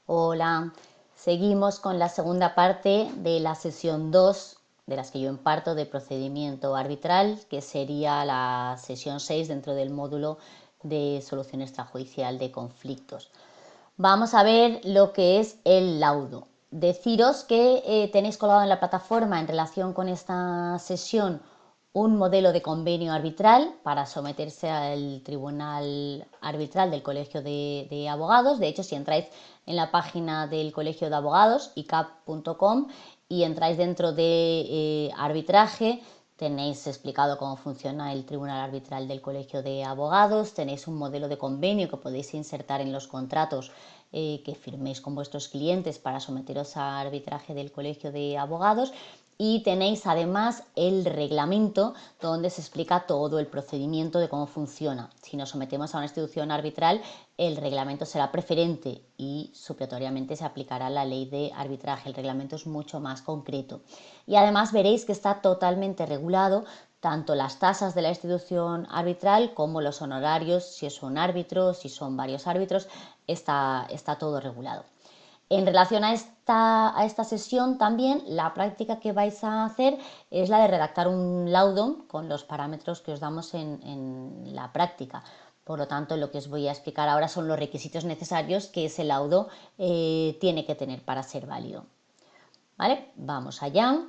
Hola, seguimos con la segunda parte de la sesión 2 de las que yo imparto de procedimiento arbitral, que sería la sesión 6 dentro del módulo de solución extrajudicial de conflictos. Vamos a ver lo que es el laudo. Deciros que tenéis colgado en la plataforma en relación con esta sesión un modelo de convenio arbitral para someterse al tribunal arbitral del Colegio de Abogados. De hecho, si entráis en la página del Colegio de Abogados, icap.com, y entráis dentro de arbitraje, tenéis explicado cómo funciona el Tribunal Arbitral del Colegio de Abogados, tenéis un modelo de convenio que podéis insertar en los contratos que firméis con vuestros clientes para someteros a arbitraje del Colegio de Abogados, y tenéis además el reglamento donde se explica todo el procedimiento de cómo funciona. Si nos sometemos a una institución arbitral, el reglamento será preferente y supletoriamente se aplicará la ley de arbitraje. El reglamento es mucho más concreto. Y además veréis que está totalmente regulado tanto las tasas de la institución arbitral como los honorarios, si es un árbitro, si son varios árbitros, está todo regulado. En relación a esta sesión también, la práctica que vais a hacer es la de redactar un laudo con los parámetros que os damos en la práctica. Por lo tanto, lo que os voy a explicar ahora son los requisitos necesarios que ese laudo tiene que tener para ser válido. ¿Vale? Vamos allá.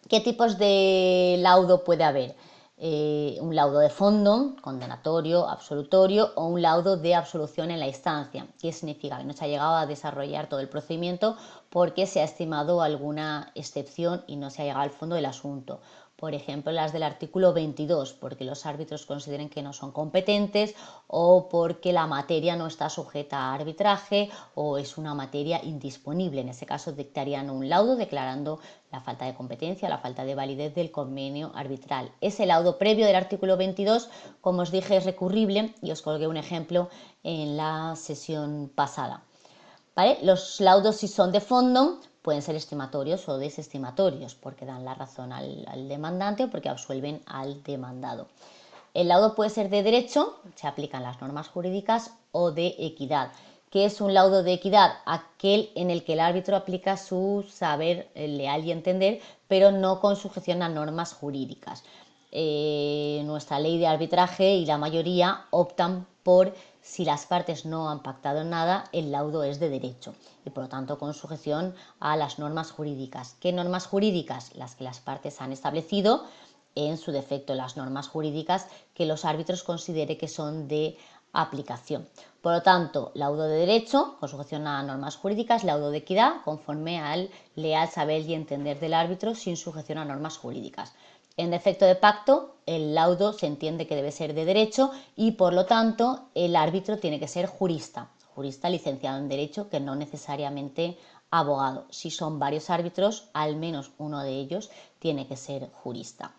¿Qué tipos de laudo puede haber? Un laudo de fondo, condenatorio, absolutorio, o un laudo de absolución en la instancia. ¿Qué significa? Que no se ha llegado a desarrollar todo el procedimiento porque se ha estimado alguna excepción y no se ha llegado al fondo del asunto. Por ejemplo, las del artículo 22, porque los árbitros consideren que no son competentes, o porque la materia no está sujeta a arbitraje o es una materia indisponible. En ese caso dictarían un laudo declarando la falta de competencia, la falta de validez del convenio arbitral. Ese laudo previo del artículo 22, como os dije, es recurrible y os colgué un ejemplo en la sesión pasada. ¿Vale? Los laudos, si son de fondo, pueden ser estimatorios o desestimatorios, porque dan la razón al demandante o porque absuelven al demandado. El laudo puede ser de derecho, se aplican las normas jurídicas, o de equidad. ¿Qué es un laudo de equidad? Aquel en el que el árbitro aplica su saber leal y entender, pero no con sujeción a normas jurídicas. Nuestra ley de arbitraje y la mayoría optan por, si las partes no han pactado nada, el laudo es de derecho y por lo tanto con sujeción a las normas jurídicas. ¿Qué normas jurídicas? Las que las partes han establecido, en su defecto las normas jurídicas que los árbitros considere que son de aplicación. Por lo tanto, laudo de derecho con sujeción a normas jurídicas, laudo de equidad conforme al leal saber y entender del árbitro sin sujeción a normas jurídicas. En defecto de pacto, el laudo se entiende que debe ser de derecho y por lo tanto el árbitro tiene que ser jurista licenciado en derecho, que no necesariamente abogado. Si son varios árbitros, al menos uno de ellos tiene que ser jurista.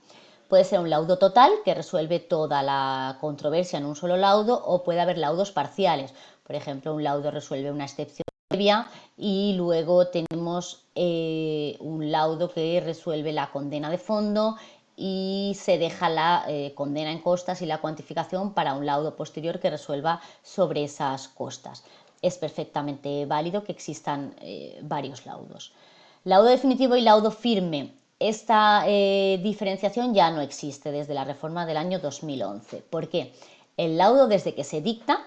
Puede ser un laudo total que resuelve toda la controversia en un solo laudo, o puede haber laudos parciales. Por ejemplo, un laudo resuelve una excepción previa y luego tenemos un laudo que resuelve la condena de fondo y se deja la condena en costas y la cuantificación para un laudo posterior que resuelva sobre esas costas. Es perfectamente válido que existan varios laudos. Laudo definitivo y laudo firme. Esta diferenciación ya no existe desde la reforma del año 2011. ¿Por qué? El laudo, desde que se dicta,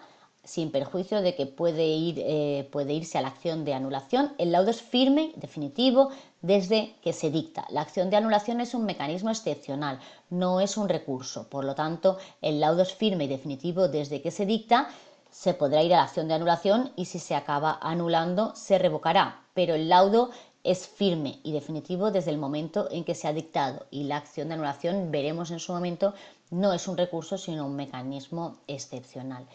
sin perjuicio de que puede irse a la acción de anulación, el laudo es firme, definitivo, desde que se dicta. La acción de anulación es un mecanismo excepcional, no es un recurso. Por lo tanto, el laudo es firme y definitivo desde que se dicta. Se podrá ir a la acción de anulación y si se acaba anulando se revocará, pero el laudo es firme y definitivo desde el momento en que se ha dictado, y la acción de anulación, veremos en su momento, no es un recurso sino un mecanismo excepcional.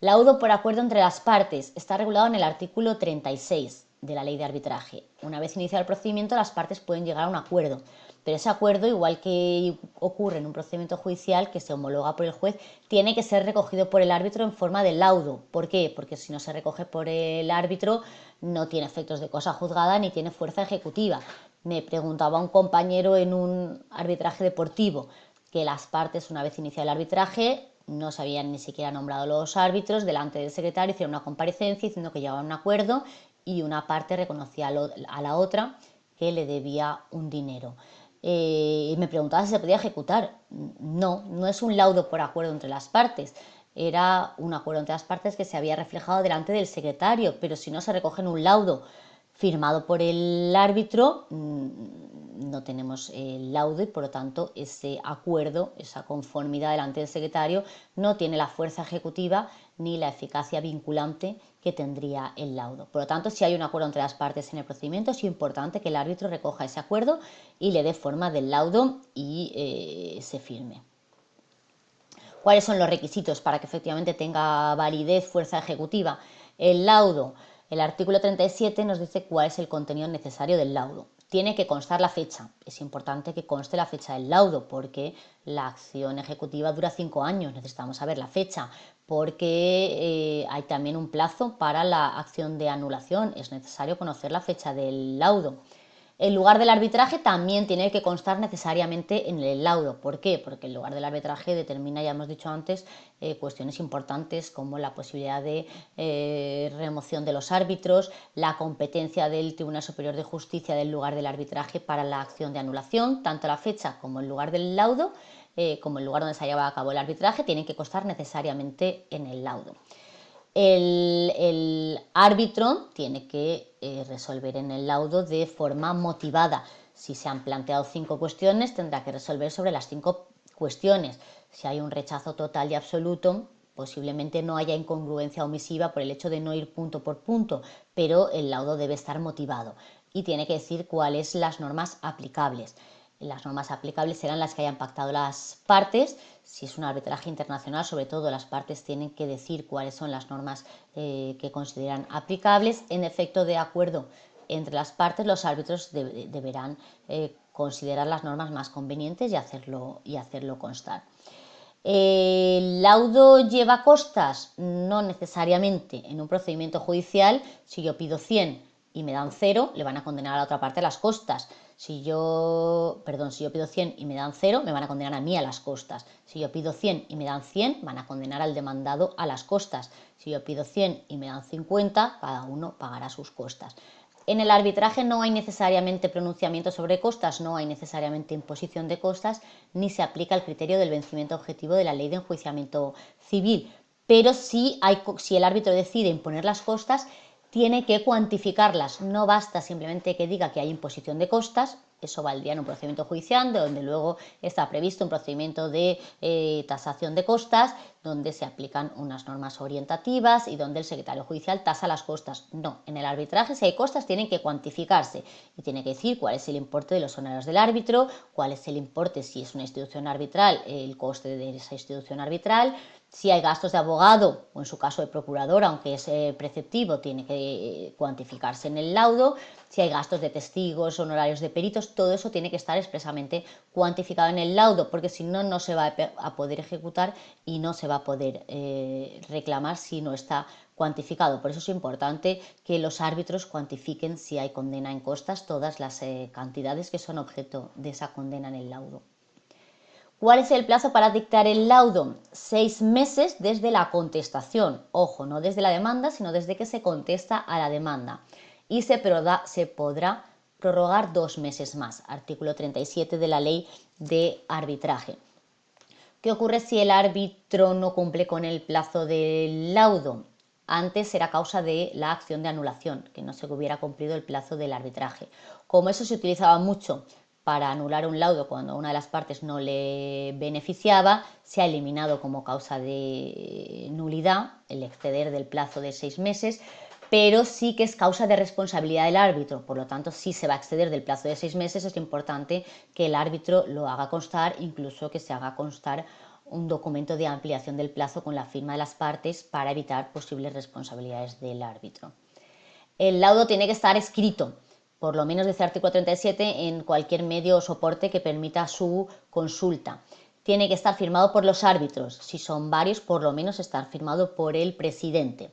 Laudo por acuerdo entre las partes está regulado en el artículo 36 de la ley de arbitraje. Una vez iniciado el procedimiento, las partes pueden llegar a un acuerdo, pero ese acuerdo, igual que ocurre en un procedimiento judicial que se homologa por el juez, tiene que ser recogido por el árbitro en forma de laudo. ¿Por qué? Porque si no se recoge por el árbitro no tiene efectos de cosa juzgada ni tiene fuerza ejecutiva. Me preguntaba un compañero en un arbitraje deportivo que las partes, una vez iniciado el arbitraje, no se habían ni siquiera nombrado los árbitros, delante del secretario hicieron una comparecencia diciendo que llegaban a un acuerdo y una parte reconocía a la otra que le debía un dinero. Y me preguntaba si se podía ejecutar. No, no es un laudo por acuerdo entre las partes. Era un acuerdo entre las partes que se había reflejado delante del secretario, pero si no se recoge en un laudo firmado por el árbitro, no tenemos el laudo y por lo tanto ese acuerdo, esa conformidad delante del secretario no tiene la fuerza ejecutiva ni la eficacia vinculante que tendría el laudo. Por lo tanto, si hay un acuerdo entre las partes en el procedimiento, es importante que el árbitro recoja ese acuerdo y le dé forma del laudo y se firme. ¿Cuáles son los requisitos para que efectivamente tenga validez, fuerza ejecutiva? El laudo, el artículo 37 nos dice cuál es el contenido necesario del laudo. Tiene que constar la fecha. Es importante que conste la fecha del laudo porque la acción ejecutiva dura 5 años. Necesitamos saber la fecha porque hay también un plazo para la acción de anulación. Es necesario conocer la fecha del laudo. El lugar del arbitraje también tiene que constar necesariamente en el laudo. ¿Por qué? Porque el lugar del arbitraje determina, ya hemos dicho antes, cuestiones importantes como la posibilidad de remoción de los árbitros, la competencia del Tribunal Superior de Justicia del lugar del arbitraje para la acción de anulación, tanto la fecha como el lugar del laudo, como el lugar donde se ha llevado a cabo el arbitraje, tienen que constar necesariamente en el laudo. El árbitro tiene que resolver en el laudo de forma motivada. Si se han planteado 5 cuestiones, tendrá que resolver sobre las 5 cuestiones. Si hay un rechazo total y absoluto, posiblemente no haya incongruencia omisiva por el hecho de no ir punto por punto, pero el laudo debe estar motivado y tiene que decir cuáles las normas aplicables. Las normas aplicables serán las que hayan pactado las partes. Si es un arbitraje internacional, sobre todo las partes tienen que decir cuáles son las normas que consideran aplicables. En efecto de acuerdo entre las partes, los árbitros deberán considerar las normas más convenientes y hacerlo constar. ¿El laudo lleva costas? No necesariamente. En un procedimiento judicial, si yo pido 100 y me dan 0, le van a condenar a la otra parte las costas. Si yo pido 100 y me dan 0, me van a condenar a mí a las costas. Si yo pido 100 y me dan 100, van a condenar al demandado a las costas. Si yo pido 100 y me dan 50, cada uno pagará sus costas. En el arbitraje no hay necesariamente pronunciamiento sobre costas, no hay necesariamente imposición de costas, ni se aplica el criterio del vencimiento objetivo de la ley de enjuiciamiento civil. Pero si el árbitro decide imponer las costas, tiene que cuantificarlas. No basta simplemente que diga que hay imposición de costas, eso valdría en un procedimiento judicial, donde luego está previsto un procedimiento de tasación de costas, donde se aplican unas normas orientativas y donde el secretario judicial tasa las costas. No, en el arbitraje si hay costas tienen que cuantificarse y tiene que decir cuál es el importe de los honorarios del árbitro, cuál es el importe si es una institución arbitral, el coste de esa institución arbitral. Si hay gastos de abogado o en su caso de procurador, aunque es preceptivo, tiene que cuantificarse en el laudo. Si hay gastos de testigos, honorarios de peritos, todo eso tiene que estar expresamente cuantificado en el laudo, porque si no, no se va a poder ejecutar y no se va a poder reclamar si no está cuantificado. Por eso es importante que los árbitros cuantifiquen si hay condena en costas todas las cantidades que son objeto de esa condena en el laudo. ¿Cuál es el plazo para dictar el laudo? 6 meses desde la contestación. Ojo, no desde la demanda, sino desde que se contesta a la demanda. Y se podrá prorrogar 2 meses más. Artículo 37 de la Ley de Arbitraje. ¿Qué ocurre si el árbitro no cumple con el plazo del laudo? Antes era causa de la acción de anulación, que no se hubiera cumplido el plazo del arbitraje. Como eso se utilizaba mucho para anular un laudo cuando una de las partes no le beneficiaba, se ha eliminado como causa de nulidad el exceder del plazo de 6 meses, pero sí que es causa de responsabilidad del árbitro. Por lo tanto, si se va a exceder del plazo de 6 meses, es importante que el árbitro lo haga constar, incluso que se haga constar un documento de ampliación del plazo con la firma de las partes para evitar posibles responsabilidades del árbitro. El laudo tiene que estar escrito, por lo menos dice el artículo 37, en cualquier medio o soporte que permita su consulta. Tiene que estar firmado por los árbitros. Si son varios, por lo menos estar firmado por el presidente.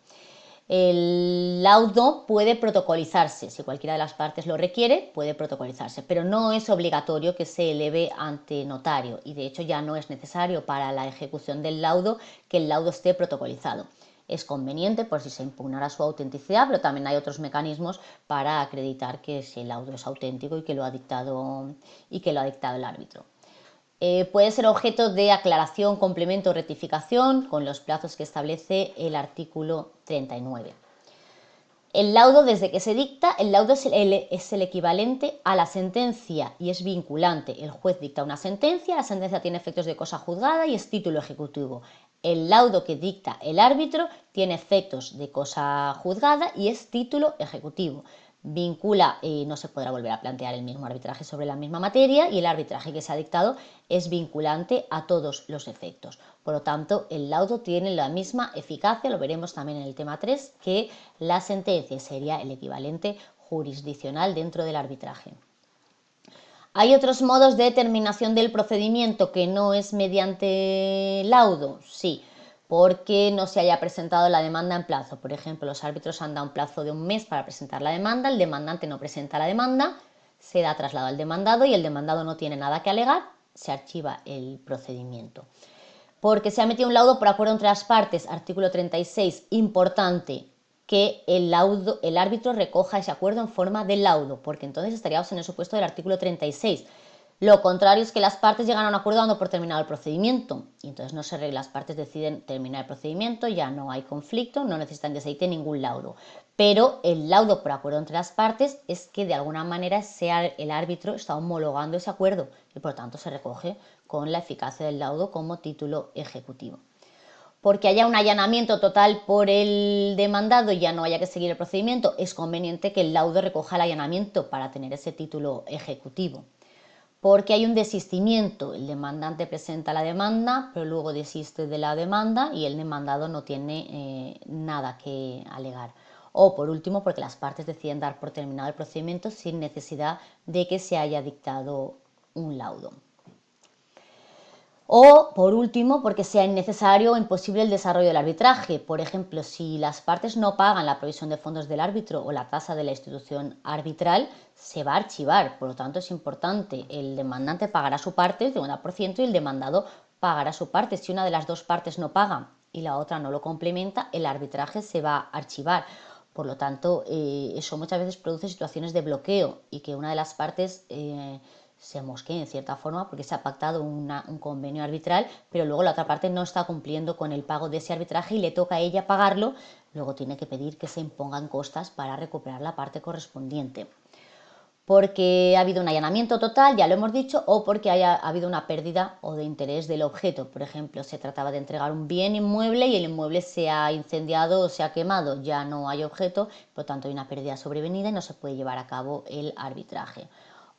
El laudo puede protocolizarse, si cualquiera de las partes lo requiere, puede protocolizarse, pero no es obligatorio que se eleve ante notario y de hecho ya no es necesario para la ejecución del laudo que el laudo esté protocolizado. es conveniente por si se impugnara su autenticidad, pero también hay otros mecanismos para acreditar que ese laudo es auténtico y que lo ha dictado el árbitro. Puede ser objeto de aclaración, complemento o rectificación con los plazos que establece el artículo 39. El laudo, desde que se dicta, el laudo es el equivalente a la sentencia y es vinculante. El juez dicta una sentencia, la sentencia tiene efectos de cosa juzgada y es título ejecutivo. El laudo que dicta el árbitro tiene efectos de cosa juzgada y es título ejecutivo. Vincula, no se podrá volver a plantear el mismo arbitraje sobre la misma materia y el arbitraje que se ha dictado es vinculante a todos los efectos. Por lo tanto, el laudo tiene la misma eficacia, lo veremos también en el tema 3, que la sentencia, sería el equivalente jurisdiccional dentro del arbitraje. ¿Hay otros modos de determinación del procedimiento que no es mediante laudo? Sí, porque no se haya presentado la demanda en plazo. Por ejemplo, los árbitros han dado un plazo de un mes para presentar la demanda, el demandante no presenta la demanda, se da traslado al demandado y el demandado no tiene nada que alegar, se archiva el procedimiento. Porque se ha metido un laudo por acuerdo entre las partes, artículo 36, importante que el árbitro recoja ese acuerdo en forma de laudo, porque entonces estaríamos en el supuesto del artículo 36. Lo contrario es que las partes llegan a un acuerdo dando por terminado el procedimiento, y entonces no se arregla, las partes deciden terminar el procedimiento, ya no hay conflicto, no necesitan que se dicte ningún laudo. Pero el laudo por acuerdo entre las partes es que de alguna manera el árbitro está homologando ese acuerdo y por tanto se recoge con la eficacia del laudo como título ejecutivo. Porque haya un allanamiento total por el demandado y ya no haya que seguir el procedimiento, es conveniente que el laudo recoja el allanamiento para tener ese título ejecutivo. Porque hay un desistimiento, el demandante presenta la demanda, pero luego desiste de la demanda y el demandado no tiene nada que alegar. O por último, porque las partes deciden dar por terminado el procedimiento sin necesidad de que se haya dictado un laudo. O, por último, porque sea innecesario o imposible el desarrollo del arbitraje. Por ejemplo, si las partes no pagan la provisión de fondos del árbitro o la tasa de la institución arbitral, se va a archivar. Por lo tanto, es importante. El demandante pagará su parte, el 50%, y el demandado pagará su parte. Si una de las dos partes no paga y la otra no lo complementa, el arbitraje se va a archivar. Por lo tanto, eso muchas veces produce situaciones de bloqueo y que una de las partes se mosquee en cierta forma porque se ha pactado un convenio arbitral, pero luego la otra parte no está cumpliendo con el pago de ese arbitraje y le toca a ella pagarlo, luego tiene que pedir que se impongan costas para recuperar la parte correspondiente. Porque ha habido un allanamiento total, ya lo hemos dicho, o porque haya habido una pérdida o de interés del objeto. Por ejemplo, se trataba de entregar un bien inmueble y el inmueble se ha incendiado o se ha quemado, ya no hay objeto, por lo tanto hay una pérdida sobrevenida y no se puede llevar a cabo el arbitraje.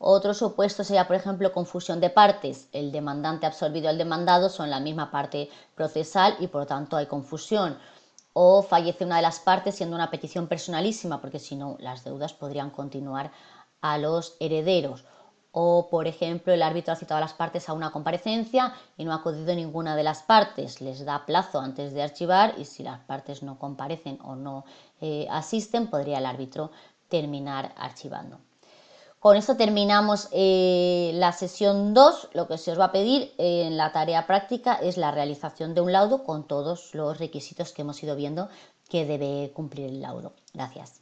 Otro supuesto sería, por ejemplo, confusión de partes. El demandante absorbido y el demandado son la misma parte procesal y por lo tanto hay confusión. O fallece una de las partes siendo una petición personalísima, porque si no las deudas podrían continuar a los herederos. O, por ejemplo, el árbitro ha citado a las partes a una comparecencia y no ha acudido ninguna de las partes. Les da plazo antes de archivar y si las partes no comparecen o no asisten, podría el árbitro terminar archivando. Con esto terminamos la sesión 2. Lo que se os va a pedir en la tarea práctica es la realización de un laudo con todos los requisitos que hemos ido viendo que debe cumplir el laudo. Gracias.